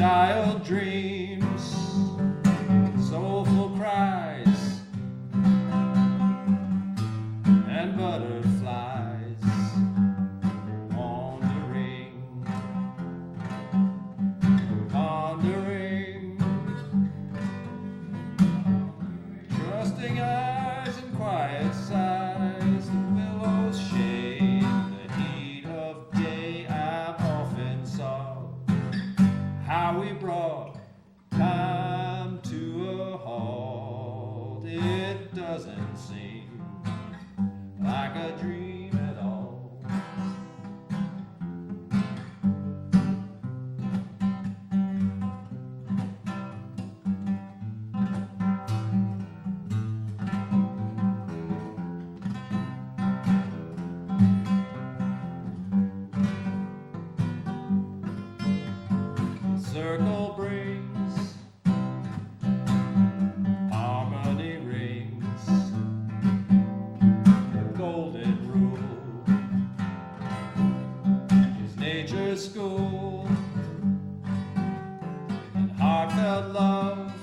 child dreams, soulful cries, and butterflies pondering, pondering, trusting eyes and quiet sighs, the willow's shade, the heat of day I've often saw, how we brought time to a halt. It doesn't seem like a dream at all. Circle brings, harmony rings, golden rule is nature's school, and heartfelt love,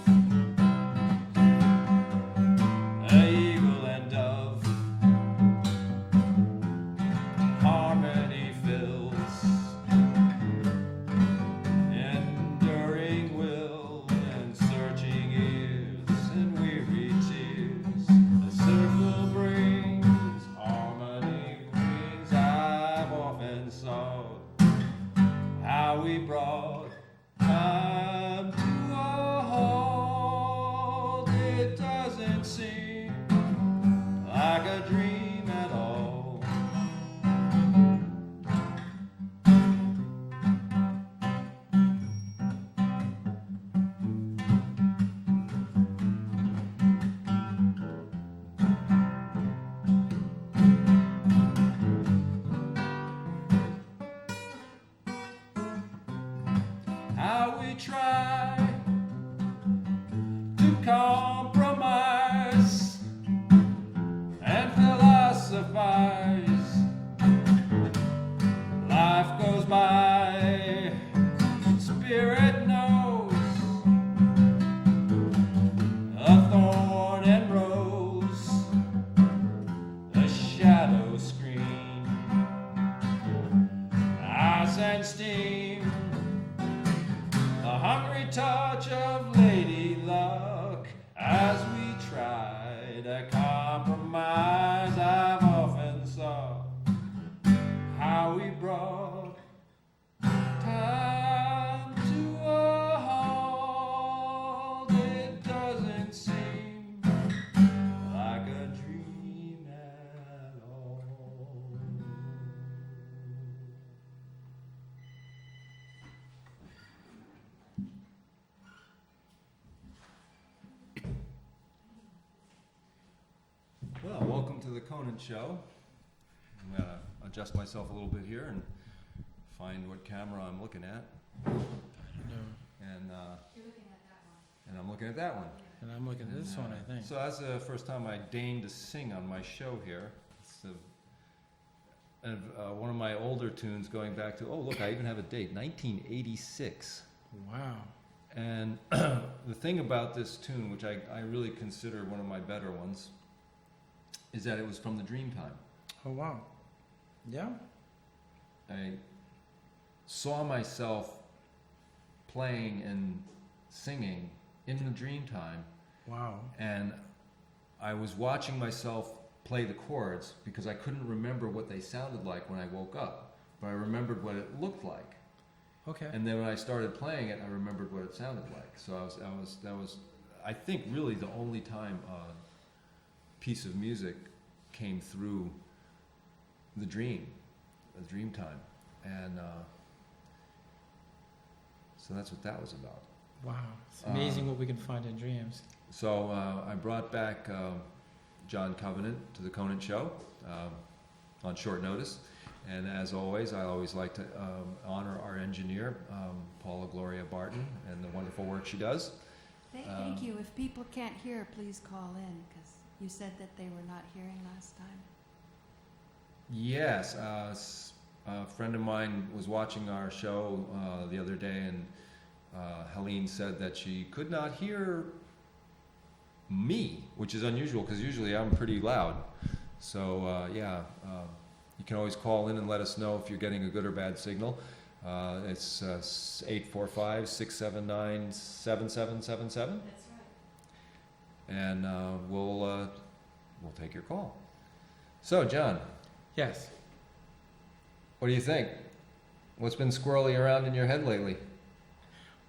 eagle and dove, harmony fills, enduring will and searching ears and weary tears. The circle brings harmony rings. I've often sought how we brought time to a halt. It doesn't seem like a dream at all. How we try to compromise and philosophize. Life goes by, spirit knows, a thorn and rose, a shadow screen, ice and steam, the hungry touch of lady luck as we try to compromise. I've often saw how we brought time to a halt. It doesn't seem like a dream at all. Well, welcome to the Conant Show. I'm going to adjust myself a little bit here and find what camera I'm looking at. No. And You're looking at that one. and I'm looking at that one. And I'm looking at this one, I think. So that's the first time I deigned to sing on my show here. It's one of my older tunes going back to, oh look, I even have a date, 1986. Wow. And the thing about this tune, which I really consider one of my better ones, is that it was from the Dreamtime. Oh, wow. Yeah? I saw myself playing and singing in the Dreamtime, Wow. and I was watching myself play the chords because I couldn't remember what they sounded like when I woke up, but I remembered what it looked like. Okay. And then when I started playing it, I remembered what it sounded like. So that was, I think, really the only time a piece of music came through the Dreamtime, and so that's what that was about. Wow. It's amazing what we can find in dreams. So I brought back John Conant to the Conant Show on short notice. And as always, I always like to honor our engineer, Paula Gloria Barton, and the wonderful work she does. Thank you. If people can't hear, please call in, because you said that they were not hearing last time. Yes, a friend of mine was watching our show the other day, and Helene said that she could not hear me, which is unusual because usually I'm pretty loud. So you can always call in and let us know if you're getting a good or bad signal. It's 845-679-7777. That's right. And we'll take your call. So, John, Yes. what do you think? What's been squirrely around in your head lately?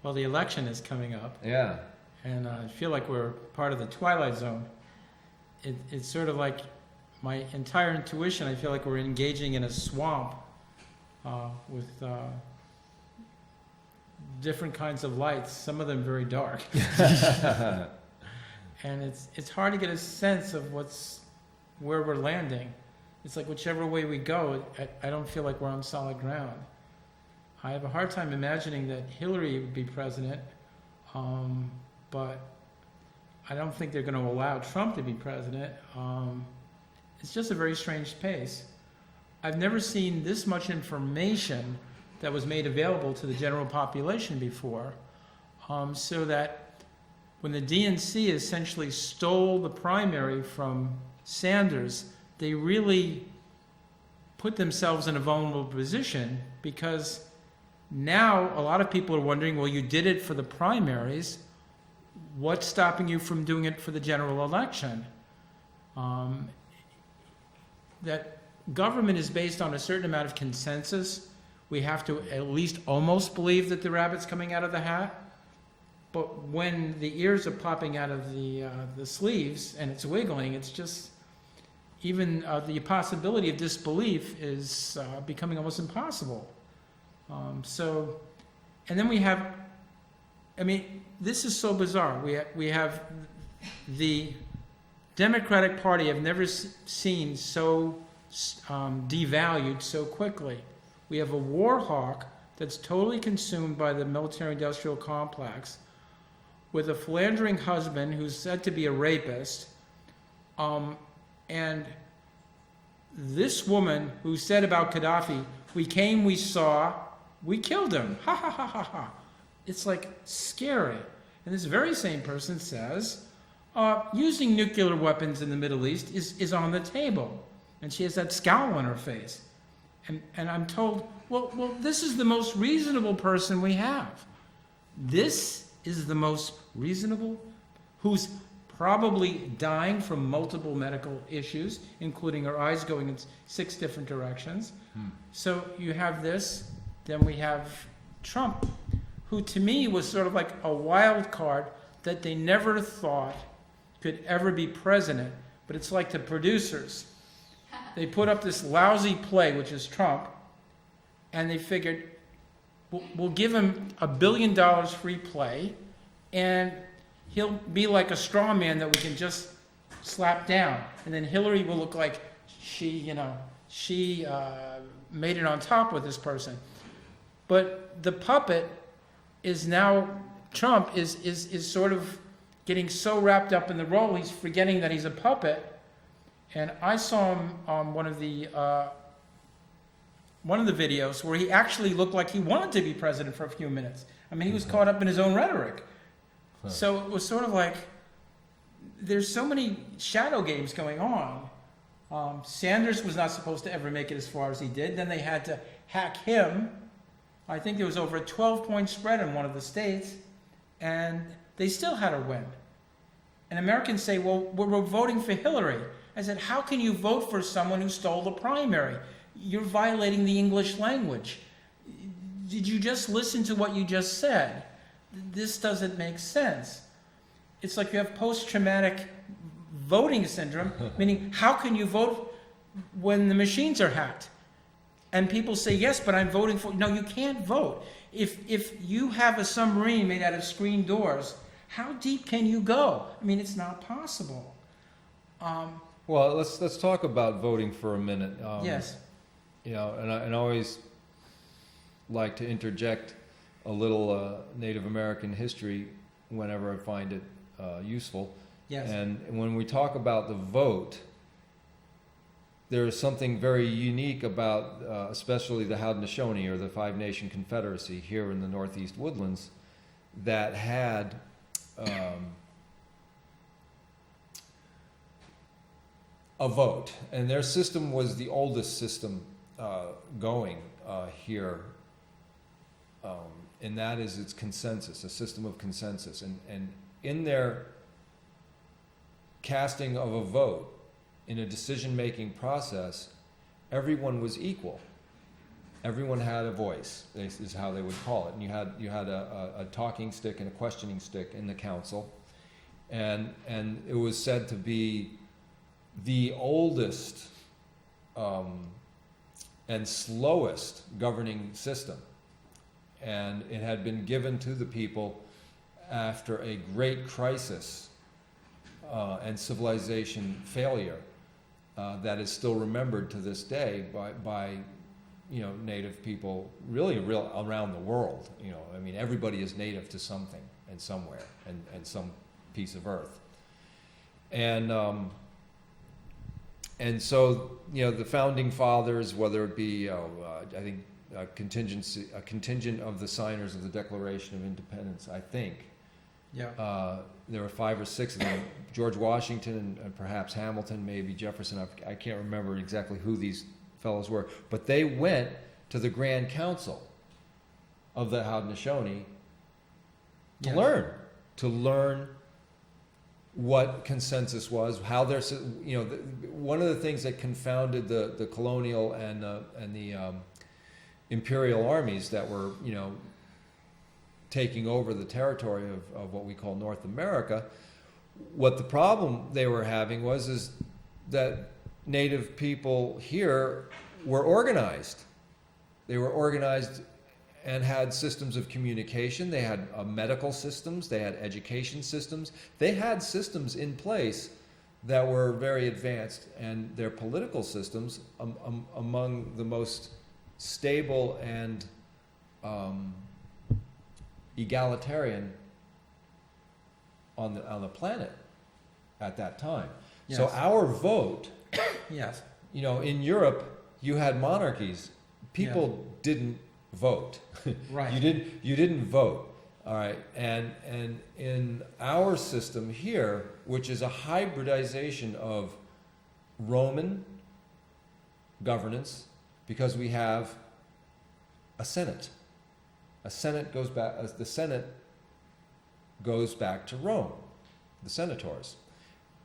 Well, the election is coming up, Yeah. and I feel like we're part of the twilight zone. It's sort of like my entire intuition. I feel like we're engaging in a swamp with different kinds of lights, some of them very dark. And it's hard to get a sense of where we're landing. It's like whichever way we go, I don't feel like we're on solid ground. I have a hard time imagining that Hillary would be president, but I don't think they're going to allow Trump to be president. It's just a very strange space. I've never seen this much information that was made available to the general population before, so that when the DNC essentially stole the primary from Sanders, they really put themselves in a vulnerable position, because now a lot of people are wondering, well, you did it for the primaries. What's stopping you from doing it for the general election? That government is based on a certain amount of consensus. We have to at least almost believe that the rabbit's coming out of the hat. But when the ears are popping out of the sleeves and it's wiggling, it's just, even the possibility of disbelief is becoming almost impossible. And then we have, this is so bizarre. We have the Democratic Party I've never seen so devalued so quickly. We have a war hawk that's totally consumed by the military-industrial complex, with a philandering husband who's said to be a rapist, and this woman who said about Gaddafi, we came, we saw, we killed him. Ha ha ha ha ha. It's like scary. And this very same person says, using nuclear weapons in the Middle East is on the table. And she has that scowl on her face. And I'm told, well, this is the most reasonable person we have. This is the most reasonable, who's probably dying from multiple medical issues, including her eyes going in 6 different directions. So you have this, then we have Trump, who to me was sort of like a wild card that they never thought could ever be president. But it's like the producers. They put up this lousy play, which is Trump, and they figured, we'll give him $1 billion free play, and he'll be like a straw man that we can just slap down. And then Hillary will look like she made it on top with this person. But the puppet is now, Trump is sort of getting so wrapped up in the role, he's forgetting that he's a puppet. And I saw him on one of the videos where he actually looked like he wanted to be president for a few minutes. He was caught up in his own rhetoric. So it was sort of like, there's so many shadow games going on. Sanders was not supposed to ever make it as far as he did. Then they had to hack him. I think there was over a 12-point spread in one of the states, and they still had to win. And Americans say, well, we're voting for Hillary. I said, how can you vote for someone who stole the primary? You're violating the English language. Did you just listen to what you just said? This doesn't make sense. It's like you have post-traumatic voting syndrome, meaning how can you vote when the machines are hacked? And people say, yes, but I'm voting for... No, you can't vote. If you have a submarine made out of screen doors, how deep can you go? It's not possible. Well, let's talk about voting for a minute. Yes. And I always like to interject a little Native American history whenever I find it useful. Yes. And when we talk about the vote, there is something very unique about especially the Haudenosaunee, or the Five Nation Confederacy here in the Northeast Woodlands, that had a vote, and their system was the oldest system going here, and that is its consensus, a system of consensus. And in their casting of a vote in a decision-making process, everyone was equal. Everyone had a voice, is how they would call it. And you had a talking stick and a questioning stick in the council, and it was said to be the oldest and slowest governing system. And it had been given to the people after a great crisis and civilization failure that is still remembered to this day by native people really around the world. I mean, everybody is native to something and somewhere and some piece of earth. And so, the founding fathers, whether it be, I think, a contingent of the signers of the Declaration of Independence, I think. Yeah. There were 5 or 6 of them. George Washington and perhaps Hamilton, maybe Jefferson. I can't remember exactly who these fellows were, but they went to the Grand Council of the Haudenosaunee to learn what consensus was, how their, one of the things that confounded the colonial and the imperial armies that were, taking over the territory of what we call North America, what the problem they were having is that native people here were organized. They were organized and had systems of communication. They had medical systems. They had education systems. They had systems in place that were very advanced, and their political systems among the most stable and egalitarian on the planet at that time. Yes. So our vote, yes, in Europe you had monarchies. People didn't vote. Right. You didn't vote. All right. And in our system here, which is a hybridization of Roman governance, because we have a Senate. The Senate goes back to Rome, the senators.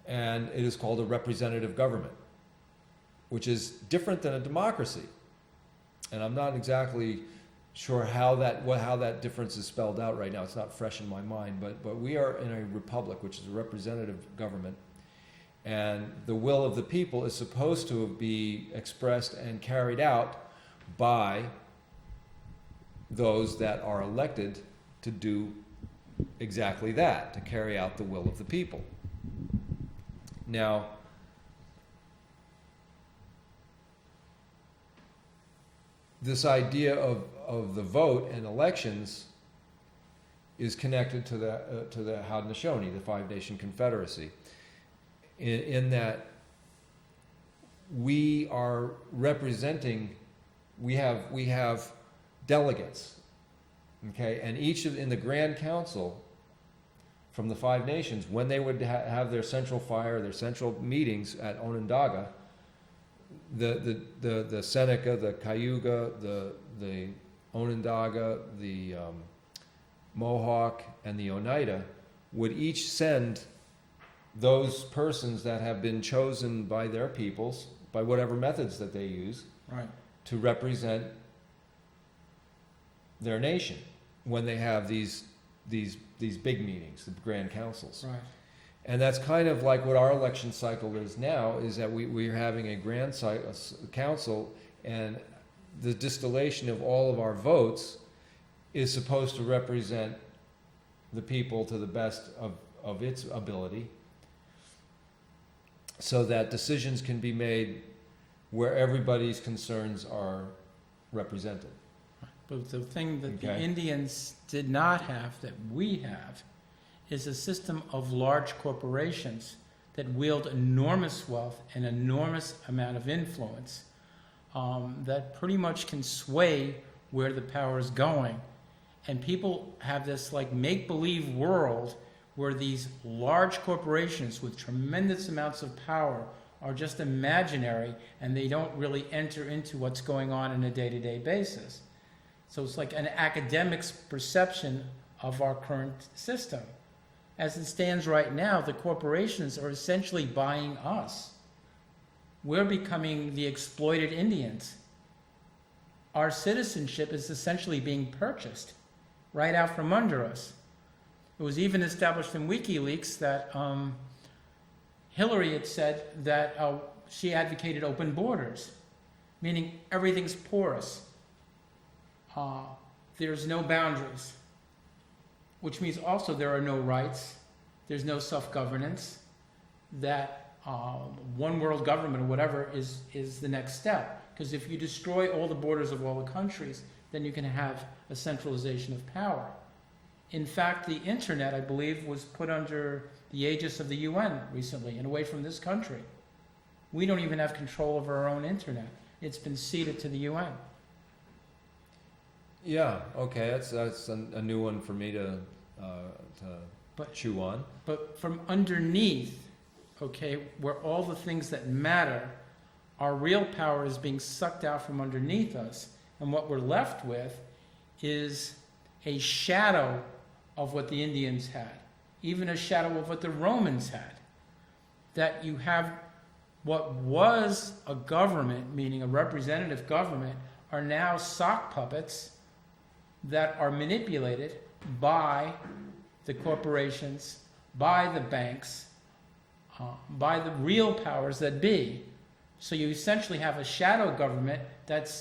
And it is called a representative government, which is different than a democracy. And I'm not exactly sure how that difference is spelled out right now. It's not fresh in my mind, but we are in a republic, which is a representative government. And the will of the people is supposed to be expressed and carried out by those that are elected to do exactly that, to carry out the will of the people. Now, this idea of the vote and elections is connected to the Haudenosaunee, the Five Nation Confederacy, in that we are representing. We have delegates, okay, and in the Grand Council from the Five Nations, when they would have their central meetings at Onondaga, the Seneca, the Cayuga, the Onondaga, the Mohawk, and the Oneida would each send those persons that have been chosen by their peoples, by whatever methods that they use, right, to represent their nation when they have these big meetings, the Grand Councils. Right. And that's kind of like what our election cycle is now, is that we're having a Grand Council, and the distillation of all of our votes is supposed to represent the people to the best of its ability, so that decisions can be made where everybody's concerns are represented. But the thing that the Indians did not have, that we have, is a system of large corporations that wield enormous wealth and enormous amount of influence, that pretty much can sway where the power is going. And people have this like make-believe world where these large corporations with tremendous amounts of power are just imaginary, and they don't really enter into what's going on a day-to-day basis. So it's like an academic's perception of our current system. As it stands right now, the corporations are essentially buying us. We're becoming the exploited Indians. Our citizenship is essentially being purchased right out from under us. It was even established in WikiLeaks that Hillary had said that she advocated open borders, meaning everything's porous. There's no boundaries, which means also there are no rights, there's no self-governance, that one world government or whatever is the next step. Because if you destroy all the borders of all the countries, then you can have a centralization of power. In fact, the internet, I believe, was put under the aegis of the UN recently and away from this country. We don't even have control over our own internet. It's been ceded to the UN. Yeah, okay, that's a new one for me to chew on. But from underneath, okay, where all the things that matter, our real power is being sucked out from underneath us, and what we're left with is a shadow of what the Indians had, even a shadow of what the Romans had. That you have what was a government, meaning a representative government, are now sock puppets that are manipulated by the corporations, by the banks, by the real powers that be. So you essentially have a shadow government that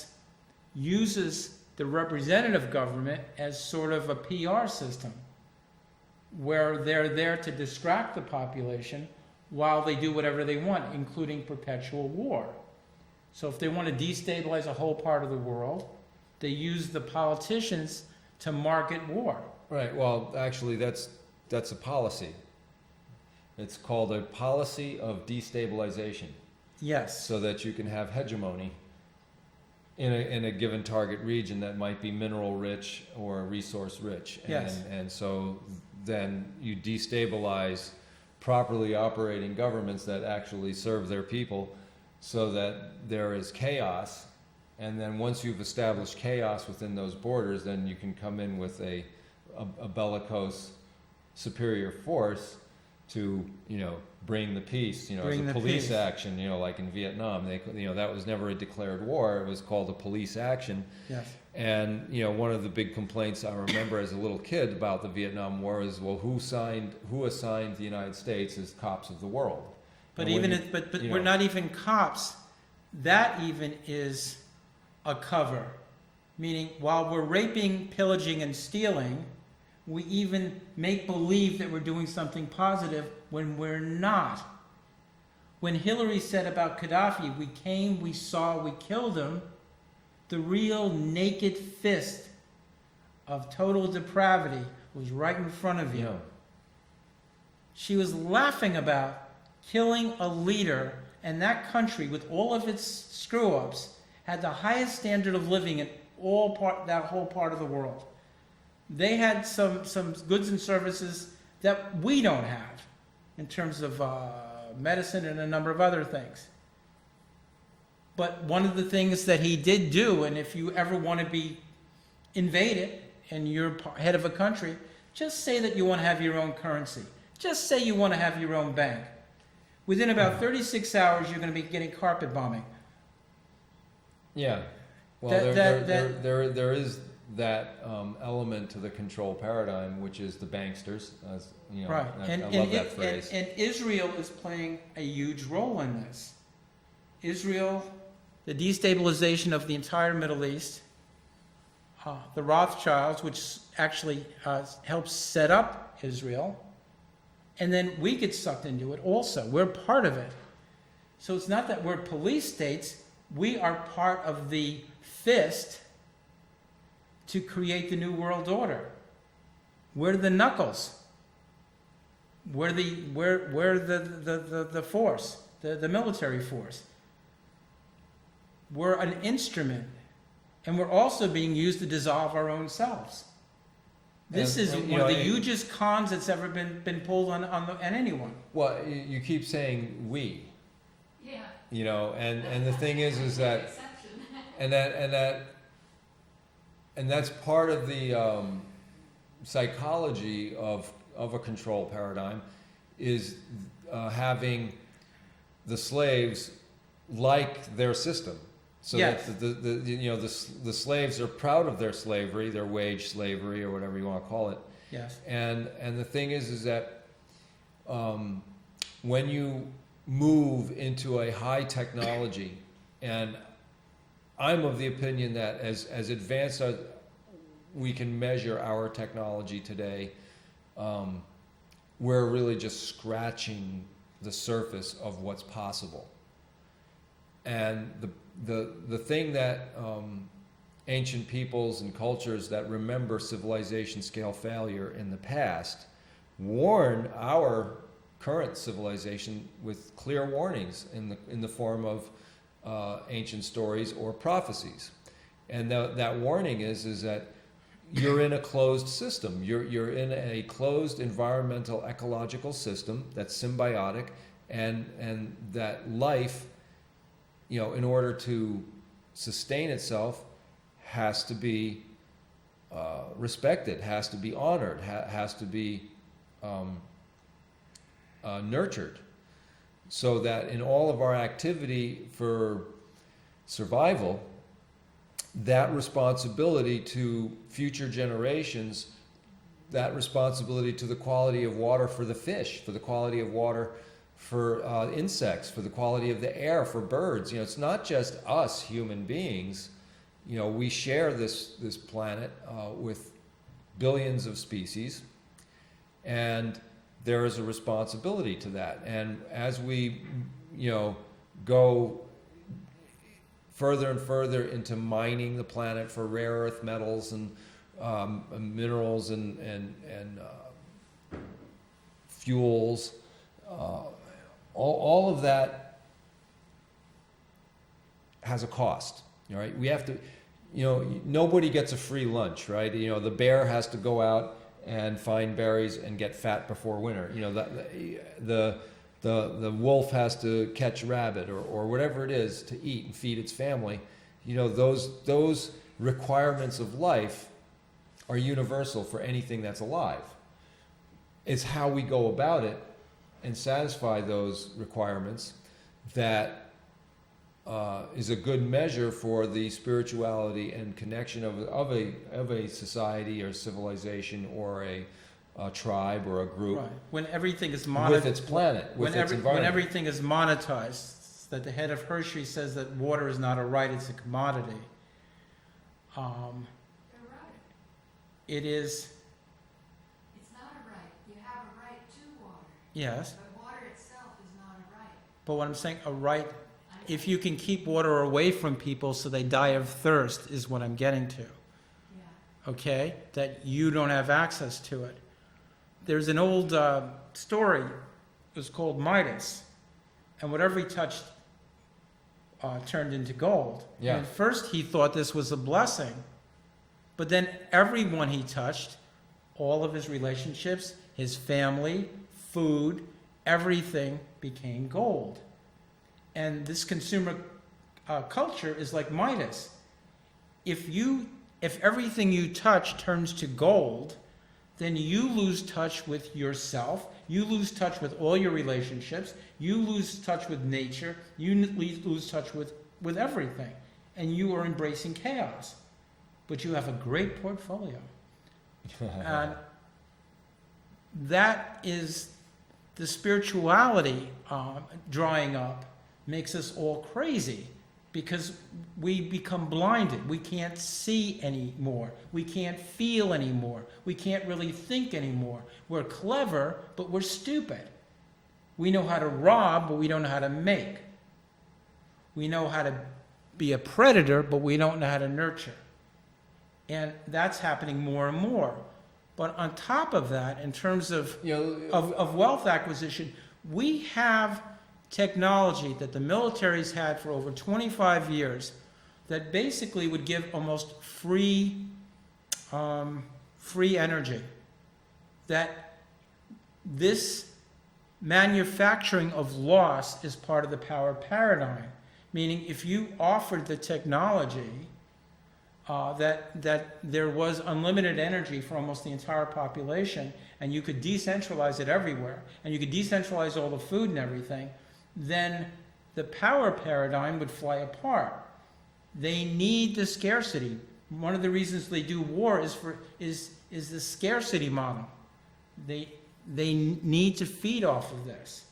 uses the representative government as sort of a PR system, where they're there to distract the population while they do whatever they want, including perpetual war. So if they want to destabilize a whole part of the world, they use the politicians to market war. Right, well, actually, that's a policy. It's called a policy of destabilization. Yes. So that you can have hegemony in a given target region that might be mineral rich or resource rich. Yes. And so then you destabilize properly operating governments that actually serve their people so that there is chaos. And then once you've established chaos within those borders, then you can come in with a bellicose superior force to, bring the peace, as a police action, like in Vietnam. That was never a declared war. It was called a police action. Yes. And, one of the big complaints I remember as a little kid about the Vietnam War is, well, who assigned the United States as cops of the world? But we're not even cops. That even is a cover. Meaning, while we're raping, pillaging, and stealing, we even make believe that we're doing something positive when we're not. When Hillary said about Gaddafi, we came, we saw, we killed him, the real naked fist of total depravity was right in front of you. Yeah. She was laughing about killing a leader, and that country, with all of its screw-ups, had the highest standard of living in that whole part of the world. They had some goods and services that we don't have in terms of medicine and a number of other things. But one of the things that he did do, and if you ever want to be invaded and you're head of a country, just say that you want to have your own currency. Just say you want to have your own bank. Within about 36 hours, you're going to be getting carpet bombing. Yeah. Well, there is that element to the control paradigm, which is the banksters. Right. I love that phrase. And Israel is playing a huge role in this. Israel, the destabilization of the entire Middle East, the Rothschilds, which actually helps set up Israel, and then we get sucked into it also. We're part of it. So it's not that we're police states. We are part of the fist to create the New World Order. We're the knuckles. We're the force, the military force. We're an instrument, and we're also being used to dissolve our own selves. This is and, one of the hugest cons that's ever been pulled on anyone. Well, you keep saying we, Yeah. and the thing is that, and that's part of the psychology of a control paradigm, is having the slaves like their system. So Yes. that the slaves are proud of their slavery, their wage slavery, or whatever you want to call it. Yes. And the thing is that when you move into a high technology, and I'm of the opinion that as advanced as we can measure our technology today, we're really just scratching the surface of what's possible. And the thing that ancient peoples and cultures that remember civilization scale failure in the past warn our current civilization with clear warnings in the form of ancient stories or prophecies. And that warning is that you're in a closed system. You're in a closed environmental ecological system that's symbiotic, and that life, in order to sustain itself, has to be respected, has to be honored, has to be nurtured, so that in all of our activity for survival, that responsibility to future generations, that responsibility to the quality of water for the fish, for the quality of water for insects, for the quality of the air for birds. It's not just us human beings. We share this planet with billions of species, and there is a responsibility to that. And as we, go further and further into mining the planet for rare earth metals and minerals and fuels, all of that has a cost. Right? We have to, nobody gets a free lunch, right? The bear has to go out and find berries and get fat before winter. The wolf has to catch rabbit or whatever it is to eat and feed its family. Those requirements of life are universal for anything that's alive. It's how we go about it and satisfy those requirements that is a good measure for the spirituality and connection of a society or civilization or a tribe or a group. Right. When everything is with its planet, with its environment. When everything is monetized, that the head of Hershey says that water is not a right, it's a commodity. They're right. It is. It's not a right. You have a right to water. Yes. But water itself is not a right. But what I'm saying, a right, if you can keep water away from people so they die of thirst, is what I'm getting to. Yeah. Okay? That you don't have access to it. There's an old story, it was called Midas, and whatever he touched turned into gold. Yeah. And at first he thought this was a blessing, but then everyone he touched, all of his relationships, his family, food, everything became gold. And this consumer culture is like Midas. If everything you touch turns to gold, then you lose touch with yourself, you lose touch with all your relationships, you lose touch with nature, you lose touch with everything, and you are embracing chaos. But you have a great portfolio. And that is the spirituality drying up, makes us all crazy, because we become blinded. We can't see anymore. We can't feel anymore. We can't really think anymore. We're clever, but we're stupid. We know how to rob, but we don't know how to make. We know how to be a predator, but we don't know how to nurture. And that's happening more and more. But on top of that, in terms of wealth acquisition, we have technology that the military's had for over 25 years that basically would give almost free free energy. That this manufacturing of loss is part of the power paradigm. Meaning, if you offered the technology that there was unlimited energy for almost the entire population, and you could decentralize it everywhere, and you could decentralize all the food and everything, then the power paradigm would fly apart. They need the scarcity. One of the reasons they do war is the scarcity model. They need to feed off of this.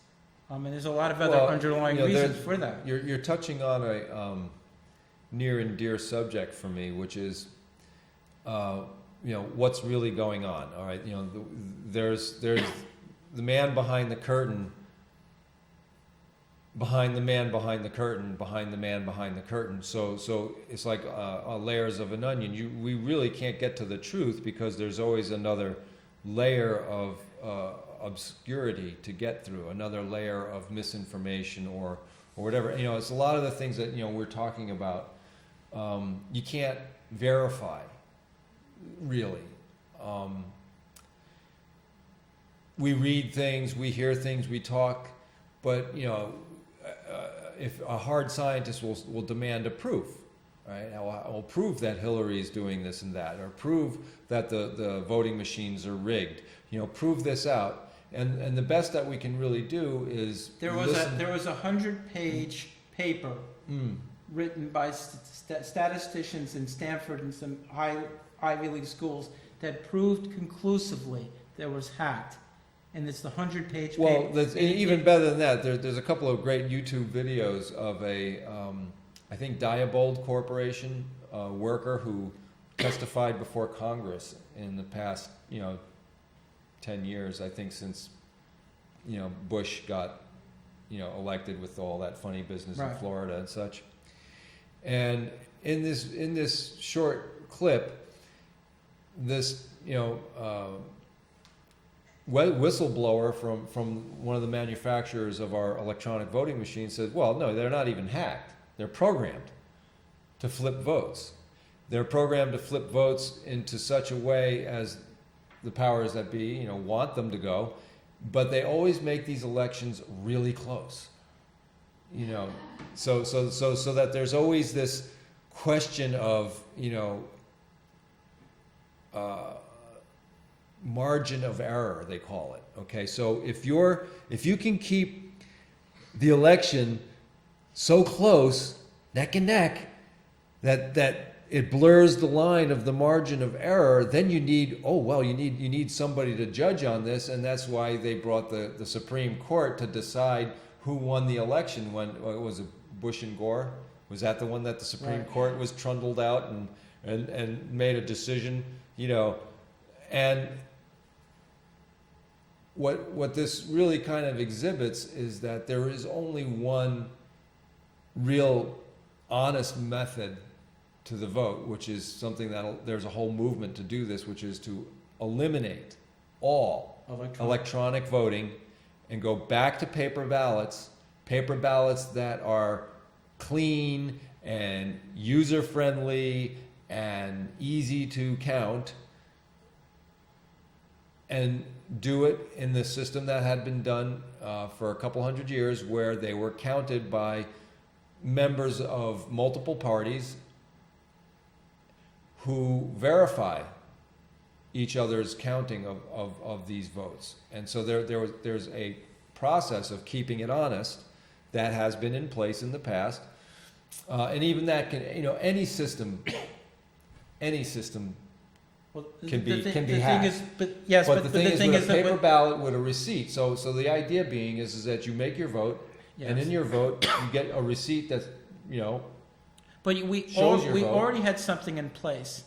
And there's a lot of other underlying reasons for that. You're touching on a near and dear subject for me, which is, what's really going on. All right, there's the man behind the curtain, behind the man behind the curtain, behind the man behind the curtain. So it's like layers of an onion. We really can't get to the truth because there's always another layer of obscurity to get through, another layer of misinformation or whatever. It's a lot of the things that we're talking about. You can't verify, really. We read things, we hear things, we talk, but if a hard scientist will demand a proof, right? I'll prove that Hillary is doing this and that, or prove that the voting machines are rigged. Prove this out. And the best that we can really do is there was a 100-page paper written by statisticians in Stanford and some Ivy League schools that proved conclusively there was hacked. And it's the 100-page paper. Well, even better than that, there's a couple of great YouTube videos of a, I think, Diebold Corporation worker who testified before Congress in the past, 10 years, I think, since, Bush got, elected with all that funny business in Florida and such. And in this short clip, this, whistleblower from one of the manufacturers of our electronic voting machines said, well, no, they're not even hacked. They're programmed to flip votes. They're programmed to flip votes into such a way as the powers that be, want them to go, but they always make these elections really close. So that there's always this question of, margin of error, they call it. Okay, so if you can keep the election so close, neck and neck, that it blurs the line of the margin of error, then you need somebody to judge on this, and that's why they brought the Supreme Court to decide who won the election. When was it, Bush and Gore? Was that the one that the Supreme Court was trundled out and made a decision? And what this really kind of exhibits is that there is only one real honest method to the vote, which is something that there's a whole movement to do this, which is to eliminate all electronic voting and go back to paper ballots that are clean and user-friendly and easy to count, and do it in the system that had been done for a couple hundred years, where they were counted by members of multiple parties who verify each other's counting of these votes. And so there's a process of keeping it honest that has been in place in the past. And even that can, any system can be hacked. But the thing is, with a paper ballot with a receipt. So the idea being is that you make your vote, and in your vote you get a receipt that But we already had something in place.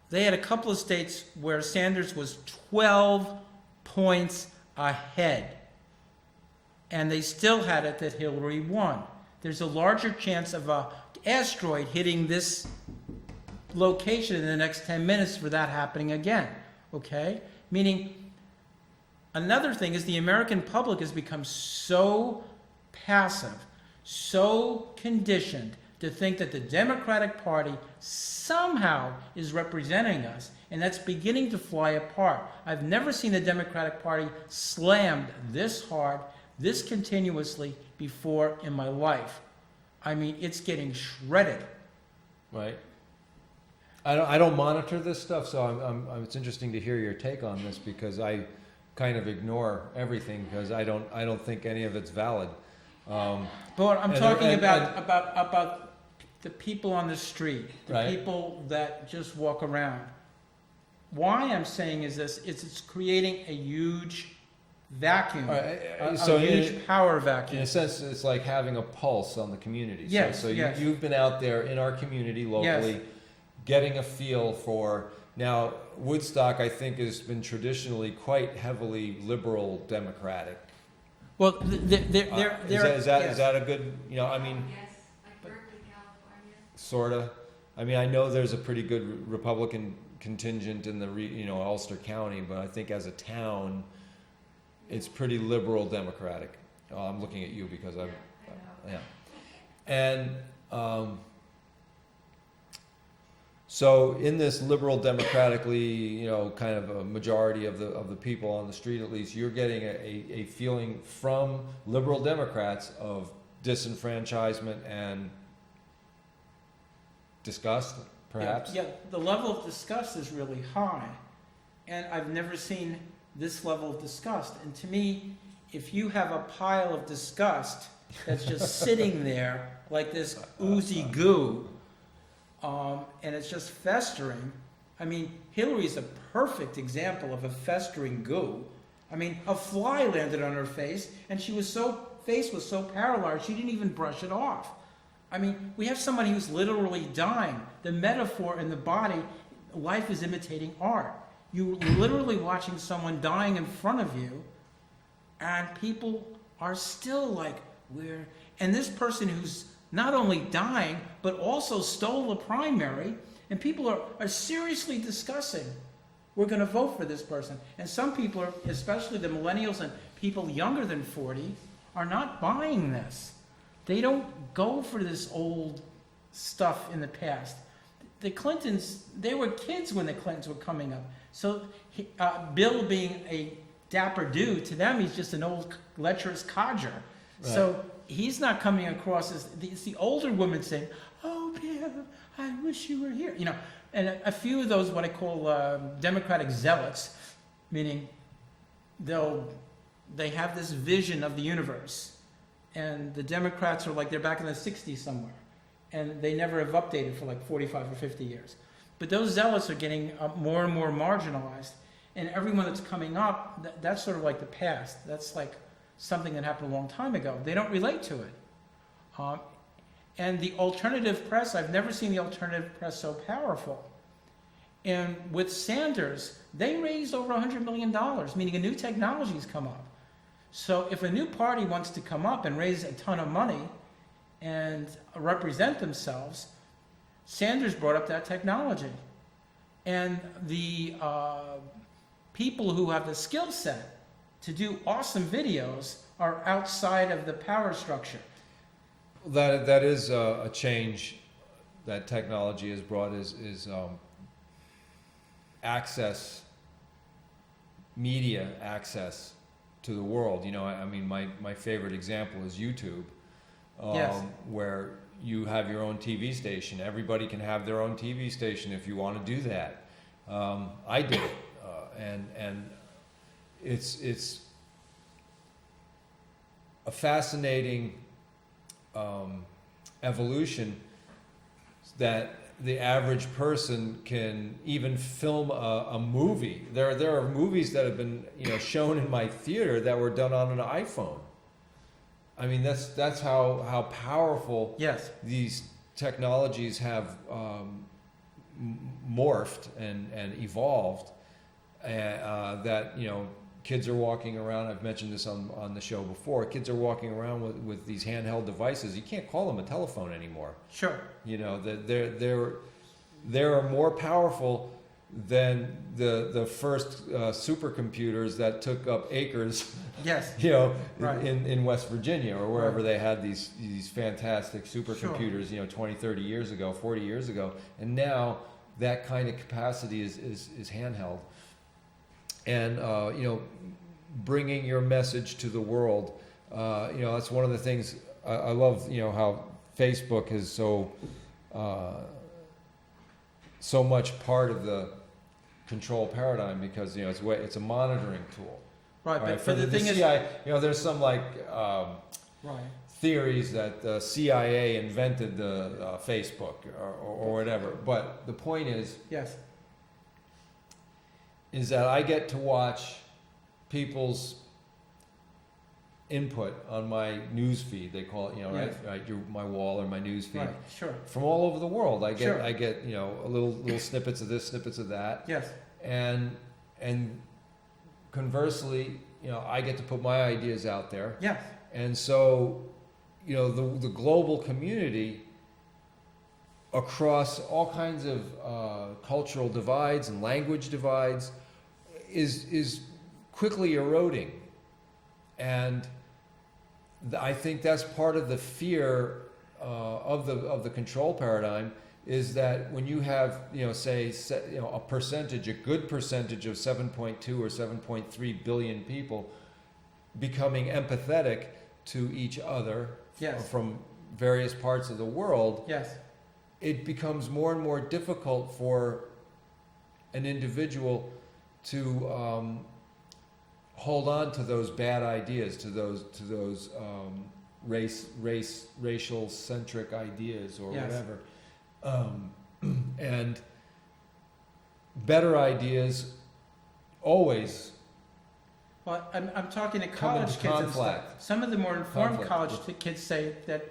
They had a couple of states where Sanders was 12 points ahead, and they still had it that Hillary won. There's a larger chance of an asteroid hitting this location in the next 10 minutes for that happening again, okay? Meaning, another thing is the American public has become so passive, so conditioned to think that the Democratic Party somehow is representing us, and that's beginning to fly apart. I've never seen the Democratic Party slammed this hard, this continuously before in my life. I mean, it's getting shredded. Right. I don't monitor this stuff, so it's interesting to hear your take on this, because I kind of ignore everything because I don't think any of it's valid. But I'm talking about the people on the street, the Right. people that just walk around. Why I'm saying is this: it's creating a huge vacuum, So a huge power vacuum. in a sense, it's like having a pulse on the community. Yes, So yes. you've been out there in our community locally, Yes. getting a feel for. Now, Woodstock, I think, has been traditionally quite heavily liberal Democratic. Well, they're Is that a good? I mean, Yes, like Berkeley, California. sorta. I mean, I know there's a pretty good Republican contingent in the Ulster County, but I think as a town, it's pretty liberal Democratic. I'm looking at you because I know. and so in this liberal democratically, kind of a majority of the people on the street, at least, you're getting a feeling from liberal Democrats of disenfranchisement and disgust, perhaps. Yeah, the level of disgust is really high, and I've never seen this level of disgust. And to me, if you have a pile of disgust that's just sitting there like this oozy goo, and it's just festering. I mean, Hillary's a perfect example of a festering goo. I mean, a fly landed on her face, and face was so paralyzed she didn't even brush it off. I mean, we have somebody who's literally dying. The metaphor in the body, life is imitating art. You're literally watching someone dying in front of you, and people are still like, where? And this person who's not only dying, but also stole the primary, and people are seriously discussing, we're going to vote for this person. And some people, especially the millennials and people younger than 40, are not buying this. They don't go for this old stuff in the past. The Clintons, they were kids when the Clintons were coming up. So Bill being a dapper dude, to them he's just an old lecherous codger. Right. So he's not coming across as, it's the older women saying, oh, Bill, I wish you were here. And a few of those, what I call Democratic zealots, meaning they have this vision of the universe. And the Democrats are like, they're back in the 60s somewhere. And they never have updated for like 45 or 50 years. But those zealots are getting more and more marginalized. And everyone that's coming up, that's sort of like the past. That's like something that happened a long time ago. They don't relate to it. And the alternative press, I've never seen the alternative press so powerful. And with Sanders, they raised over $100 million, meaning a new technology's come up. So if a new party wants to come up and raise a ton of money and represent themselves, Sanders brought up that technology. And the people who have the skill set to do awesome videos are outside of the power structure. That is a change that technology has brought is media access to the world. I mean, my favorite example is YouTube, Yes. where you have your own TV station. Everybody can have their own TV station if you want to do that. I did it, and it's a fascinating evolution that the average person can even film a movie. There are movies that have been shown in my theater that were done on an iPhone. I mean, that's how powerful Yes. these technologies have morphed and evolved. That kids are walking around. I've mentioned this on the show before. Kids are walking around with these handheld devices. You can't call them a telephone anymore. Sure. They're more powerful than the first supercomputers that took up acres, Yes. you know, Right. in West Virginia or wherever Right. they had these fantastic supercomputers, you know, 20, 30 years ago, 40 years ago. And now that kind of capacity is handheld. And, you know, bringing your message to the world, you know, that's one of the things I love, you know, how Facebook is so much part of the control paradigm, because, you know, it's a monitoring tool. Right, Right, but the thing is, CIA, you know, there's some like right, theories that the CIA invented the Facebook or whatever. But the point yes, is that I get to watch people's input on my news feed. They call it, you know, Yes. right, my wall or my news feed. right, sure, From all over the world. Sure. I get, you know, little snippets of this, snippets of that. yes, And conversely, you know, I get to put my ideas out there. yes, And so, you know, the global community across all kinds of cultural divides and language divides is quickly eroding. And I think that's part of the fear of the control paradigm, is that when you have, you know, say, you know, a good percentage of 7.2 or 7.3 billion people becoming empathetic to each other yes, from various parts of the world, yes, it becomes more and more difficult for an individual to hold on to those bad ideas, to those racial centric ideas or Yes. whatever. And better ideas always well, I'm talking to come college into kids and stuff. conflict. Some of the more informed Conflict. college kids say that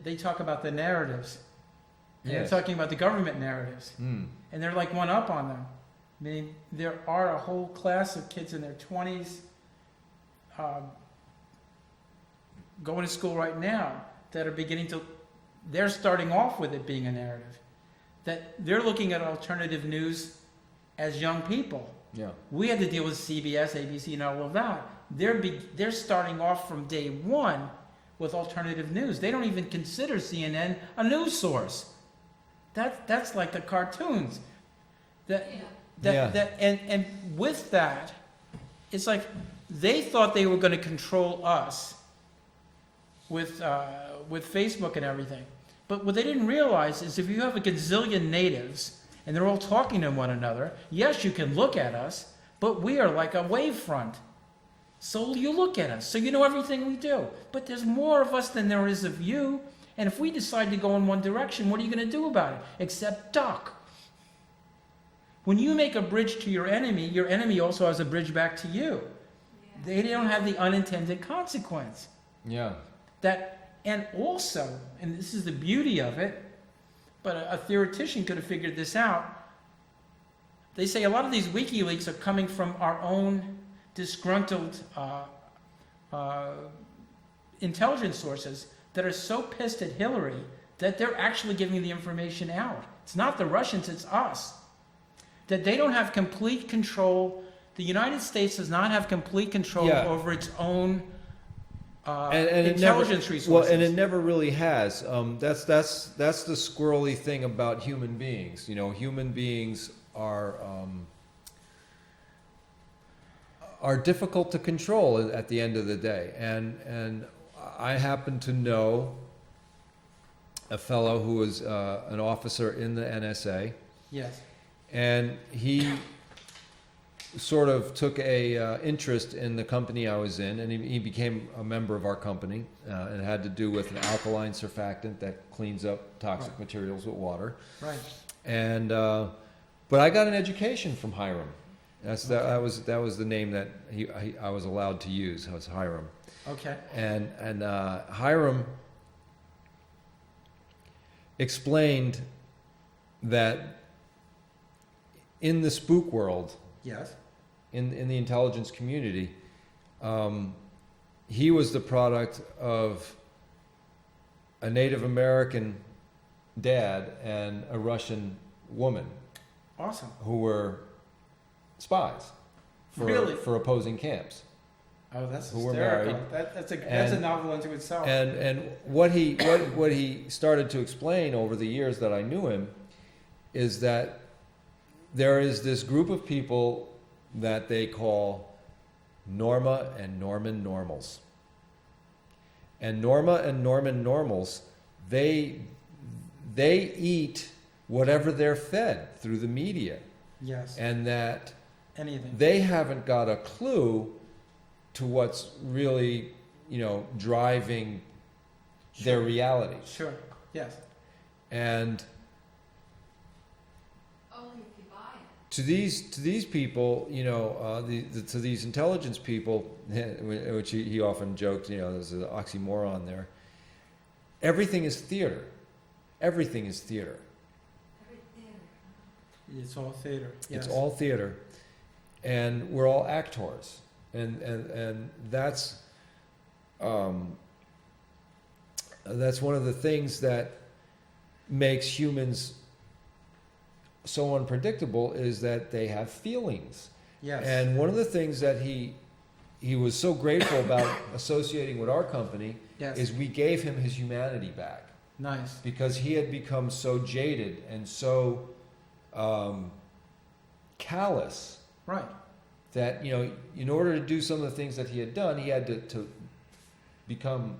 they talk about the narratives. And Yes. they're talking about the government narratives. Mm. And they're like one up on them. I mean, there are a whole class of kids in their 20s going to school right now that are beginning to, they're starting off with it being a narrative. That they're looking at alternative news as young people. Yeah. We had to deal with CBS, ABC, and all of that. They're starting off from day one with alternative news. They don't even consider CNN a news source. That's like the cartoons. And with that, it's like they thought they were going to control us with Facebook and everything. But what they didn't realize is if you have a gazillion natives and they're all talking to one another, yes, you can look at us, but we are like a wavefront. So you look at us, so you know everything we do. But there's more of us than there is of you. And if we decide to go in one direction, what are you going to do about it? Except duck. When you make a bridge to your enemy also has a bridge back to you. They don't have the unintended consequence. Yeah. And also, and this is the beauty of it, but a theoretician could have figured this out. They say a lot of these WikiLeaks are coming from our own disgruntled intelligence sources that are so pissed at Hillary that they're actually giving the information out. It's not the Russians, it's us. That they don't have complete control. The United States does not have complete control Yeah. over its own And intelligence resources. Well, and it never really has. That's the squirrely thing about human beings. You know, human beings are difficult to control at the end of the day. And I happen to know a fellow who was an officer in the NSA, Yes. and he sort of took a interest in the company I was in, and he became a member of our company. And it had to do with an alkaline surfactant that cleans up toxic Right. materials with water. Right. And but I got an education from Hiram. That was the name that I was allowed to use. I was Hiram. Okay. And Hiram explained that in the spook world, Yes. in the intelligence community, he was the product of a Native American dad and a Russian woman. Awesome. who were spies Really? for opposing camps. Oh, that's Who were hysterical. married. That's a And- novel unto itself. And what he started to explain over the years that I knew him is that there is this group of people that they call Norma and Norman normals. And Norma and Norman normals, they eat whatever they're fed through the media, Yes. and that Anything. they haven't got a clue to what's really, driving their reality. Sure. Yes. And Only if you buy it. to these people, to these intelligence people, which he often joked, there's an oxymoron there. Everything is theater. Everything is theater. Every theater. It's all theater. Yes. It's all theater, and we're all actors, and that's one of the things that makes humans so unpredictable is that they have feelings. Yes. And one of the things that he was so grateful about associating with our company yes. is we gave him his humanity back, Nice. because he had become so jaded and so callous Right. that, in order to do some of the things that he had done, he had to become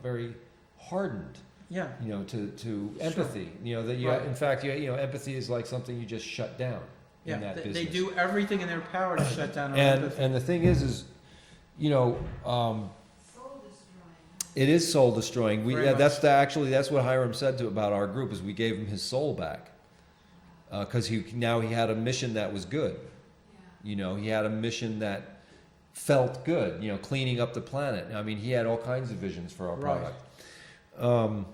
very hardened, Yeah. to empathy. Right. In fact, empathy is like something you just shut down in Yeah. that They business. do everything in their power to shut down our And empathy. and the thing is, Soul destroying. it is soul destroying. Very That's that's what Hiram said about our group, is we gave him his soul back, because he had a mission that was good. Yeah. He had a mission that felt good. Cleaning up the planet. I mean, he had all kinds of visions for our Right. product.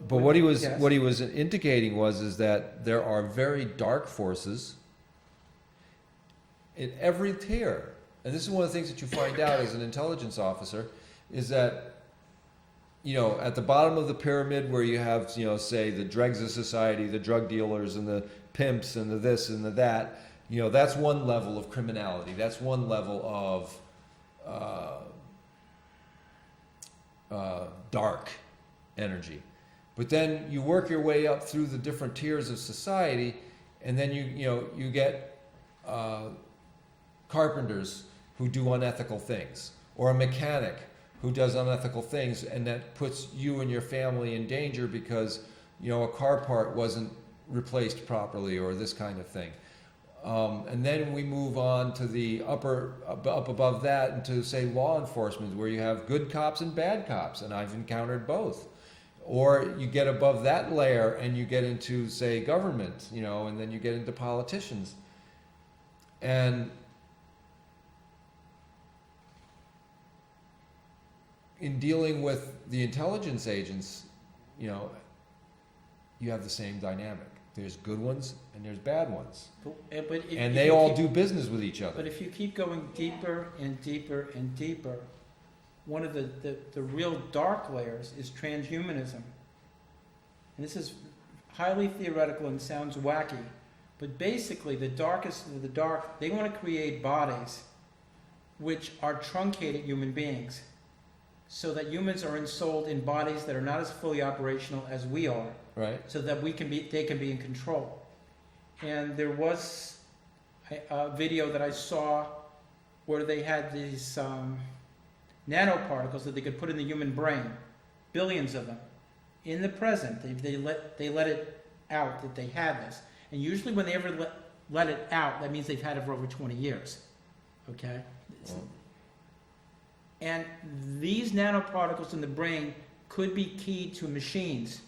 But what he was yes. what he was indicating is that there are very dark forces in every tier, and this is one of the things that you find out as an intelligence officer, is that at the bottom of the pyramid, where you have say the dregs of society, the drug dealers and the pimps and the this and the that, that's one level of criminality. That's one level of dark energy. But then you work your way up through the different tiers of society, and then you get carpenters who do unethical things, or a mechanic who does unethical things, and that puts you and your family in danger because a car part wasn't replaced properly, or this kind of thing. And then we move on to the up above that, into say law enforcement, where you have good cops and bad cops, and I've encountered both. Or you get above that layer and you get into, say, government, and then you get into politicians. And in dealing with the intelligence agents, you have the same dynamic. There's good ones and there's bad ones. And they all do business with each other. But if you keep going deeper and deeper and deeper, one of the real dark layers is transhumanism. And this is highly theoretical and sounds wacky, but basically the darkest of the dark, they want to create bodies which are truncated human beings, so that humans are ensouled in bodies that are not as fully operational as we are, Right. so that they can be in control. And there was a video that I saw where they had these nanoparticles that they could put in the human brain, billions of them, in the present. They let it out that they had this, and usually when they ever let it out, that means they've had it for over 20 years. Okay. And these nanoparticles in the brain could be key to machines,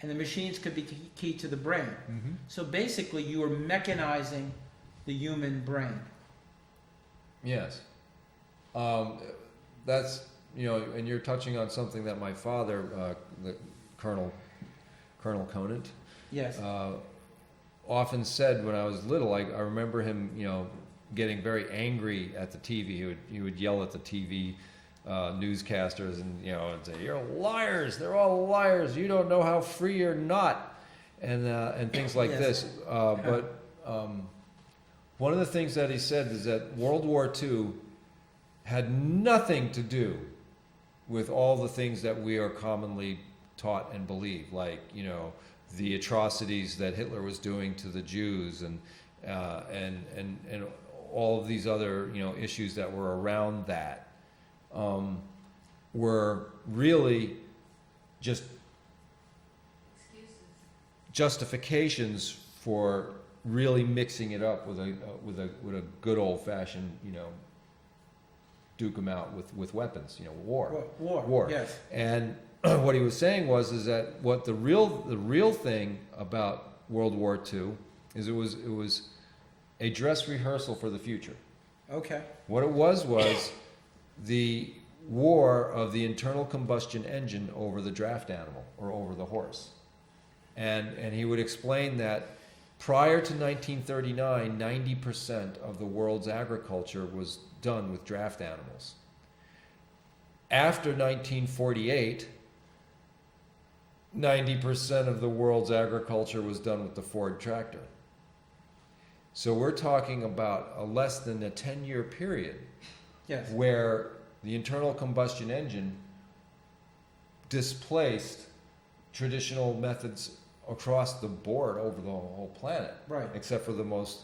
and the machines could be key to the brain. Mm-hmm. So basically, you are mechanizing the human brain. Yes. That's, and you're touching on something that my father, the Colonel Conant, Yes. often said when I was little. I remember him, getting very angry at the TV. He would yell at the TV newscasters and and say you're liars. They're all liars. You don't know how free you're not, and things like Yes. this. But one of the things that he said is that World War II had nothing to do with all the things that we are commonly taught and believe, like the atrocities that Hitler was doing to the Jews and all of these other issues that were around that were really just justifications for really mixing it up with a good old fashioned duke 'em out with weapons, war. Yes. And what he was saying is that what the real thing about World War II is it was a dress rehearsal for the future. Okay. What it was the war of the internal combustion engine over the draft animal or over the horse. And he would explain that prior to 1939, 90% of the world's agriculture was done with draft animals. After 1948, 90% of the world's agriculture was done with the Ford tractor. So we're talking about a less than a 10-year period Yes. where the internal combustion engine displaced traditional methods across the board over the whole planet, Right. except for the most,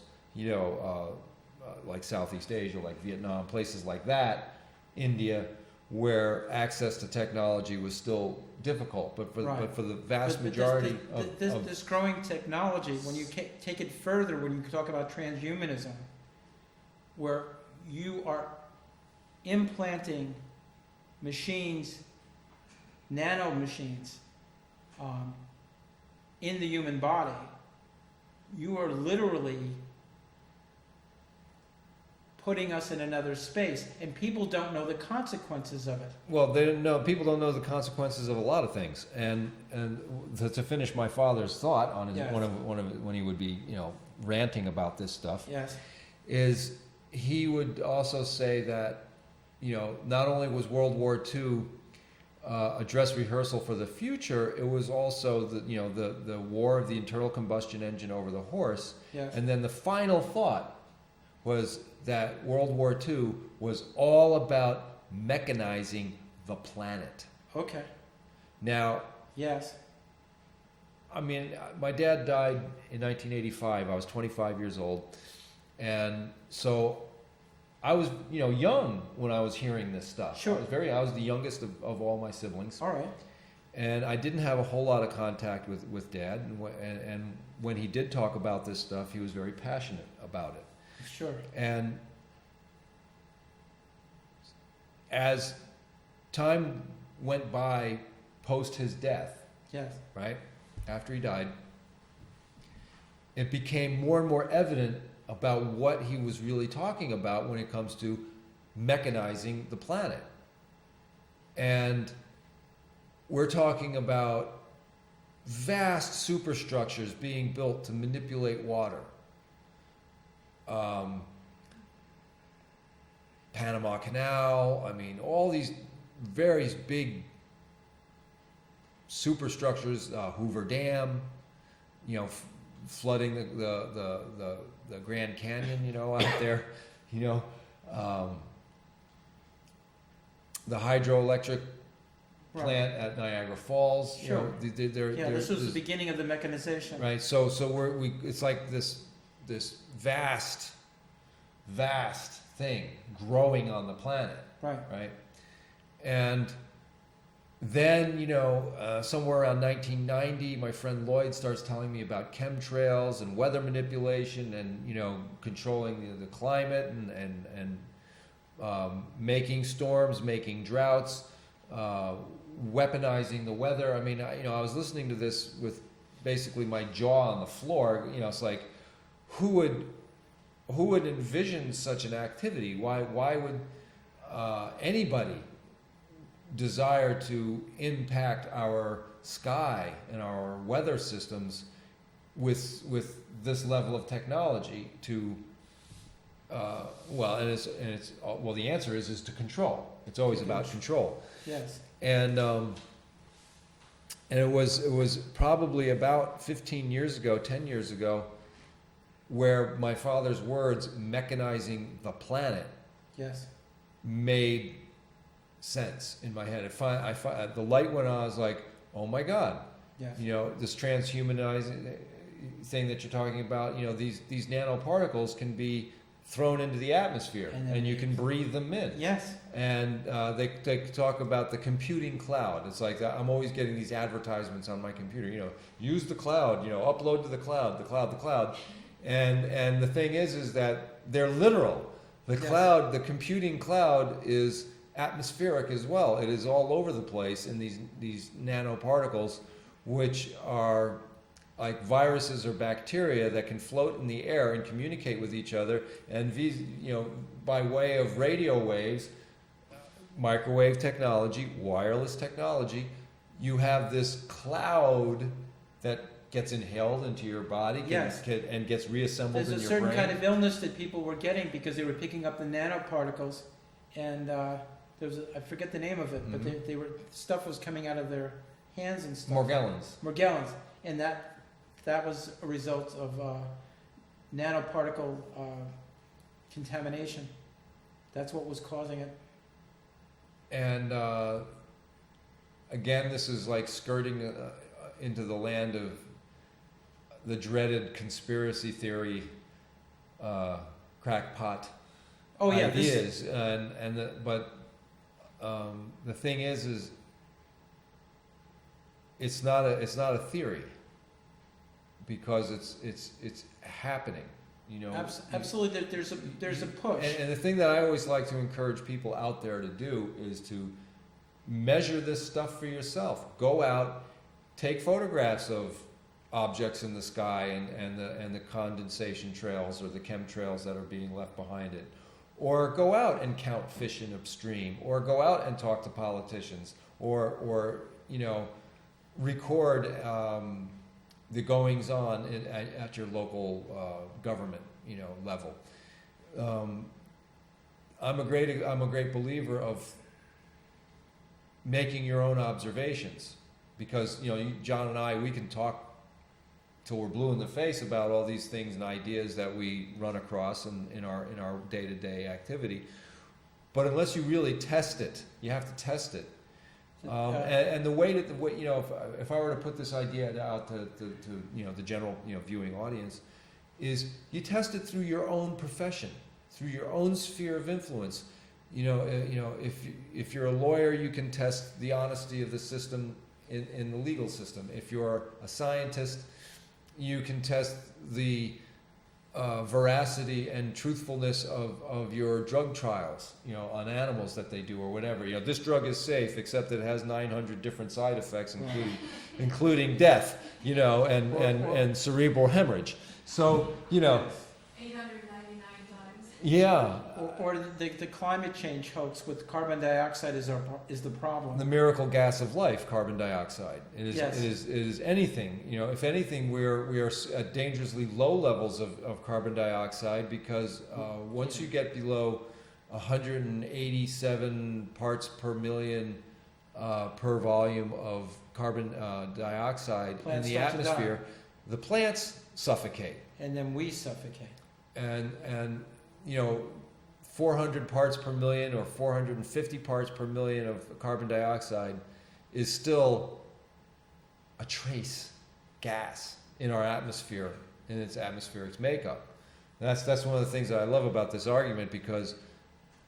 like Southeast Asia, like Vietnam, places like that, India, where access to technology was still difficult. But for the vast But majority this growing technology, when you take it further, when you talk about transhumanism, where you are implanting machines, nano machines, in the human body, you are literally putting us in another space, and people don't know the consequences of it. well, they didn't know. People don't know the consequences of a lot of things. And to finish my father's thought on his, Yes. when he would be ranting about this stuff, Yes. is he would also say that not only was World War II a dress rehearsal for the future, it was also the war of the internal combustion engine over the horse. Yes. And then the final thought was that World War II was all about mechanizing the planet. Okay. Now, Yes. I mean, my dad died in 1985. I was 25 years old. And so I was, young when I was hearing this stuff. Sure. I was the youngest of all my siblings. All right. And I didn't have a whole lot of contact with Dad. And when he did talk about this stuff, he was very passionate about it. Sure. And as time went by post his death, Yes. right, after he died, it became more and more evident about what he was really talking about when it comes to mechanizing the planet. And we're talking about vast superstructures being built to manipulate water. Panama Canal, I mean, all these various big superstructures, Hoover Dam, flooding the Grand Canyon, out there, the hydroelectric plant at Niagara Falls. Sure. This was the there's- beginning of the mechanization. right. So it's like this vast thing growing on the planet, Right. right? And then, somewhere around 1990, my friend Lloyd starts telling me about chemtrails and weather manipulation and, controlling the climate and making storms, making droughts, weaponizing the weather. I mean, I was listening to this with basically my jaw on the floor. It's like, who would envision such an activity? Why would anybody desire to impact our sky and our weather systems with this level of technology to well, well, the answer is to control. It's always about control. Yes. And it was probably about 15 years ago, 10 years ago, where my father's words, mechanizing the planet, Yes. made sense in my head. The light went on. I was like, oh my God, Yes. you know, this transhumanizing thing that you're talking about, you know, these nanoparticles can be thrown into the atmosphere and you can breathe them in. Yes. And they talk about the computing cloud. It's like I'm always getting these advertisements on my computer, you know, use the cloud, you know, upload to the cloud, the cloud. And the thing is that they're literal. The Yes. cloud, the computing cloud is atmospheric as well. It is all over the place in these nanoparticles, which are like viruses or bacteria that can float in the air and communicate with each other, and you know, by way of radio waves, microwave technology, wireless technology, you have this cloud that gets inhaled into your body Yes. and gets reassembled There's in a your certain brain. kind of illness that people were getting because they were picking up the nanoparticles, and there was I forget the name of it, but Mhm. they were stuff was coming out of their hands and stuff. Morgellons. And that was a result of nanoparticle contamination. That's what was causing it. And again, this is like skirting into the land of the dreaded conspiracy theory crackpot Oh yeah, ideas. But the thing is it's not a theory, because it's happening. You know, absolutely. There's a push. And the thing that I always like to encourage people out there to do is to measure this stuff for yourself. Go out, take photographs of objects in the sky and the condensation trails or the chemtrails that are being left behind it. Or go out and count fish in upstream, or go out and talk to politicians, or you know, record the goings on at your local government, you know, level. I'm a great believer of making your own observations, because you know, John and I, we can talk till we're blue in the face about all these things and ideas that we run across in our day-to-day activity, but unless you really test it, you have to test it. And the way you know, if I were to put this idea out to you know, the general, you know, viewing audience, is you test it through your own profession, through your own sphere of influence. You know, if you're a lawyer, you can test the honesty of the system in the legal system. If you're a scientist, you can test the veracity and truthfulness of your drug trials, you know, on animals that they do or whatever. You know, this drug is safe, except that it has 900 different side effects, including death, you know, and cerebral hemorrhage. So, you know, 899 times. yeah. Or the climate change hoax with carbon dioxide is the problem. The miracle gas of life, carbon dioxide. It is, Yes. it is anything. You know, if anything, we are at dangerously low levels of carbon dioxide, because once you get below 187 parts per million per volume of carbon dioxide Plants in the start to atmosphere, the plants suffocate. And then we suffocate. And you know, 400 parts per million or 450 parts per million of carbon dioxide is still a trace gas in our atmosphere, in its atmospheric makeup. And that's one of the things that I love about this argument, because,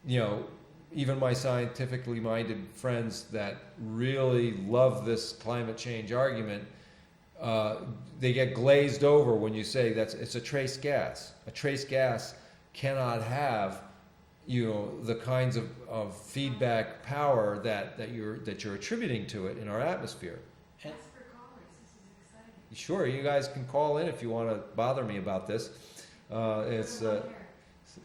you know, even my scientifically minded friends that really love this climate change argument, they get glazed over when you say it's a trace gas. A trace gas cannot have, you know, the kinds of feedback power that you're attributing to it in our atmosphere. And Ask for callers. This is exciting. Sure, you guys can call in if you want to bother me about this. It's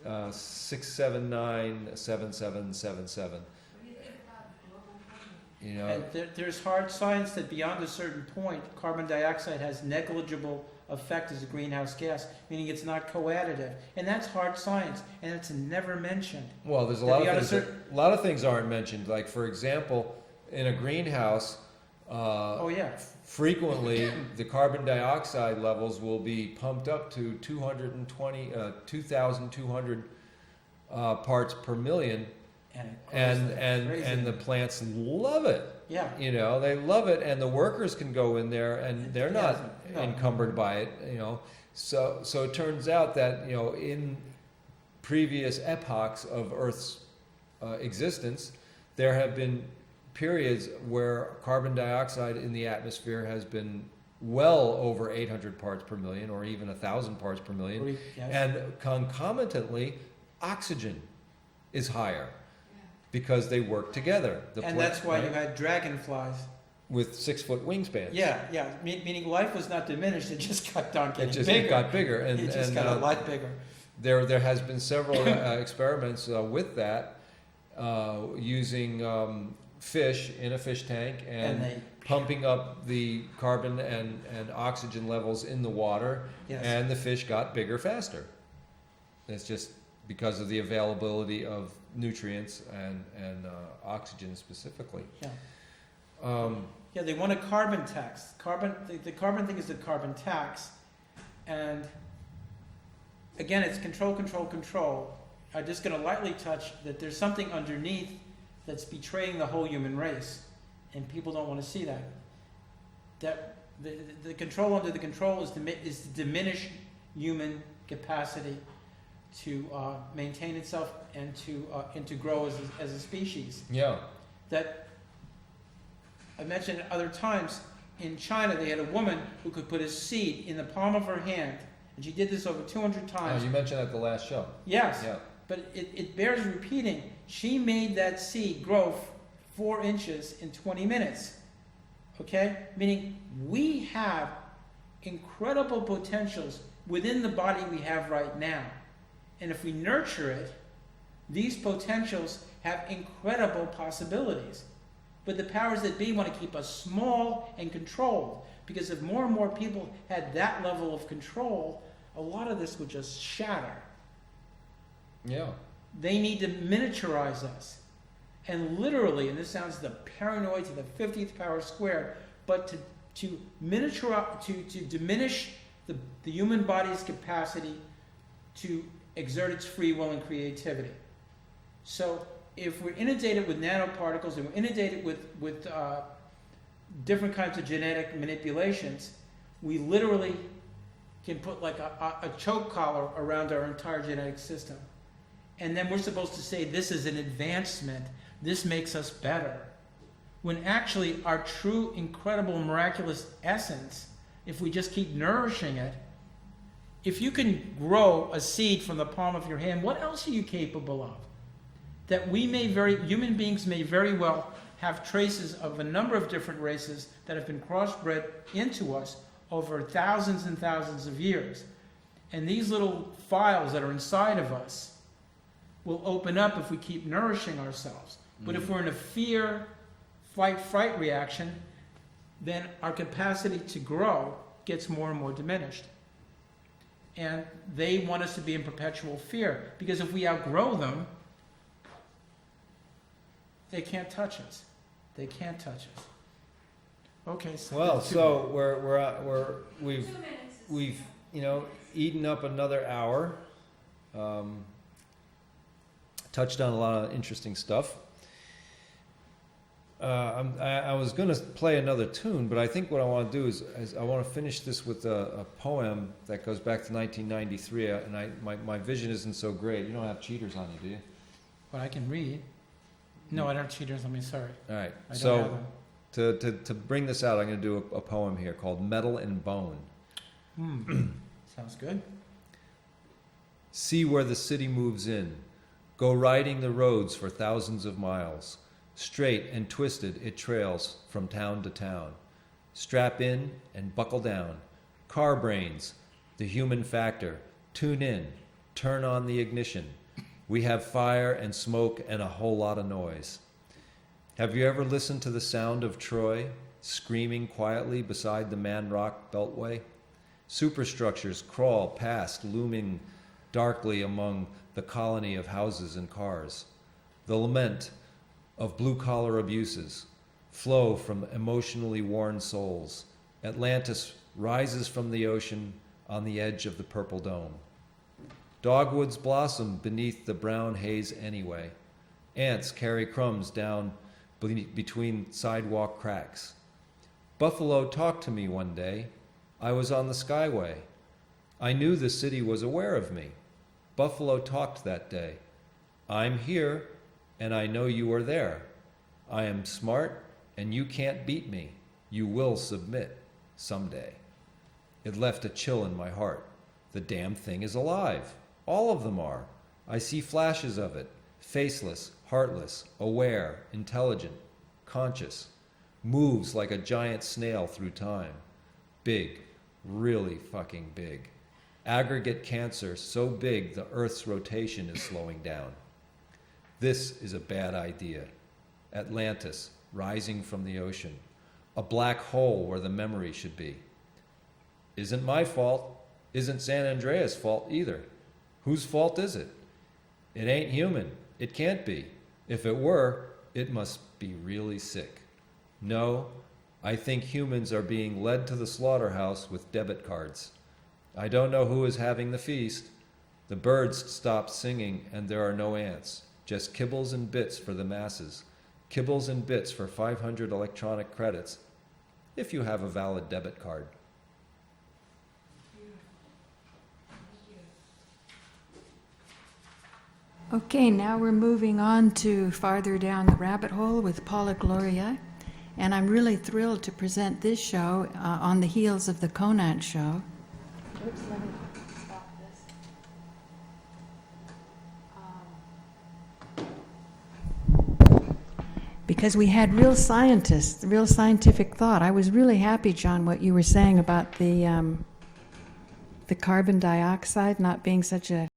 679-7777. What do you think about global warming? You know, And there's hard science that beyond a certain point, carbon dioxide has negligible effect as a greenhouse gas, meaning it's not co-additive. And that's hard science, and it's never mentioned. well, there's a That lot beyond a of things. A lot of things aren't mentioned. Like for example, in a greenhouse, Oh, yeah. frequently the carbon dioxide levels will be pumped up to 2,200 parts per million, And it and grows like and crazy. and the plants love it. Yeah. You know, they love it, and the workers can go in there, and they're not No. encumbered by it. You know, so it turns out that, you know, in previous epochs of Earth's existence, there have been periods where carbon dioxide in the atmosphere has been well over 800 parts per million, or even 1,000 parts per million, Yes. and concomitantly, oxygen is higher because they work together. And that's why you had dragonflies. with 6-foot wingspans. Yeah, yeah. Meaning life was not diminished; it just got on It getting just bigger. got bigger, and It just got a lot bigger. there has been several experiments with that, using fish in a fish tank And they, pumping up the carbon and oxygen levels in the water, yes. and the fish got bigger faster. It's just because of the availability of nutrients and oxygen specifically. Yeah. Um, Yeah, they want a carbon tax. The carbon thing is the carbon tax, and again, it's control, control, control. I'm just going to lightly touch that there's something underneath that's betraying the whole human race, and people don't want to see that. That the control under the control is to diminish human capacity to maintain itself and to grow as a species. yeah. That I mentioned at other times, in China they had a woman who could put a seed in the palm of her hand, and she did this over 200 times. You mentioned at the last show. Yes, Yeah. but it bears repeating. She made that seed grow 4 inches in 20 minutes. Okay? Meaning we have incredible potentials within the body we have right now. And if we nurture it, these potentials have incredible possibilities. But the powers that be want to keep us small and controlled, because if more and more people had that level of control, a lot of this would just shatter. Yeah. They need to miniaturize us. And literally, and this sounds the paranoid to the 50th power squared, but to diminish the human body's capacity to exert its free will and creativity. So if we're inundated with nanoparticles and we're inundated with different kinds of genetic manipulations, we literally can put like a choke collar around our entire genetic system. And then we're supposed to say this is an advancement, this makes us better. When actually our true, incredible, miraculous essence, if we just keep nourishing it, if you can grow a seed from the palm of your hand, what else are you capable of? That human beings may very well have traces of a number of different races that have been crossbred into us over thousands and thousands of years. And these little files that are inside of us will open up if we keep nourishing ourselves. But if we're in a fear, flight, fright reaction, then our capacity to grow gets more and more diminished. And they want us to be in perpetual fear, because if we outgrow them, they can't touch us. They can't touch us. Okay. So Well, that's so we've eaten up another hour. Touched on a lot of interesting stuff. I was going to play another tune, but I think what I want to do is I want to finish this with a poem that goes back to 1993. And my vision isn't so great. You don't have cheaters on you, do you? What I can read. No, I don't have cheaters on me. Sorry. All right. I don't have So them. to bring this out, I'm going to do a poem here called "Metal and Bone." Sounds good. See where the city moves in. Go riding the roads for thousands of miles. Straight and twisted it trails from town to town. Strap in and buckle down. Car brains, the human factor. Tune in. Turn on the ignition. We have fire and smoke and a whole lot of noise. Have you ever listened to the sound of Troy screaming quietly beside the Man Rock Beltway? Superstructures crawl past, looming darkly among the colony of houses and cars. The lament of blue-collar abuses flow from emotionally worn souls. Atlantis rises from the ocean on the edge of the purple dome. Dogwoods blossom beneath the brown haze anyway. Ants carry crumbs down between sidewalk cracks. Buffalo talked to me one day. I was on the Skyway. I knew the city was aware of me. Buffalo talked that day. I'm here, and I know you are there. I am smart, and you can't beat me. You will submit someday. It left a chill in my heart. The damn thing is alive. All of them are. I see flashes of it. Faceless, heartless, aware, intelligent, conscious. Moves like a giant snail through time. Big, really fucking big. Aggregate cancer so big the Earth's rotation is slowing down. This is a bad idea. Atlantis, rising from the ocean. A black hole where the memory should be. Isn't my fault. Isn't San Andreas' fault either. Whose fault is it? It ain't human. It can't be. If it were, it must be really sick. No, I think humans are being led to the slaughterhouse with debit cards. I don't know who is having the feast. The birds stopped singing and there are no ants. Just kibbles and bits for the masses. Kibbles and bits for 500 electronic credits, if you have a valid debit card. Okay, now we're moving on to farther down the rabbit hole with Paula Gloria. And I'm really thrilled to present this show on the heels of the Conant Show. Oops, let me stop this. Because we had real scientists, real scientific thought. I was really happy, John, what you were saying about the carbon dioxide not being such a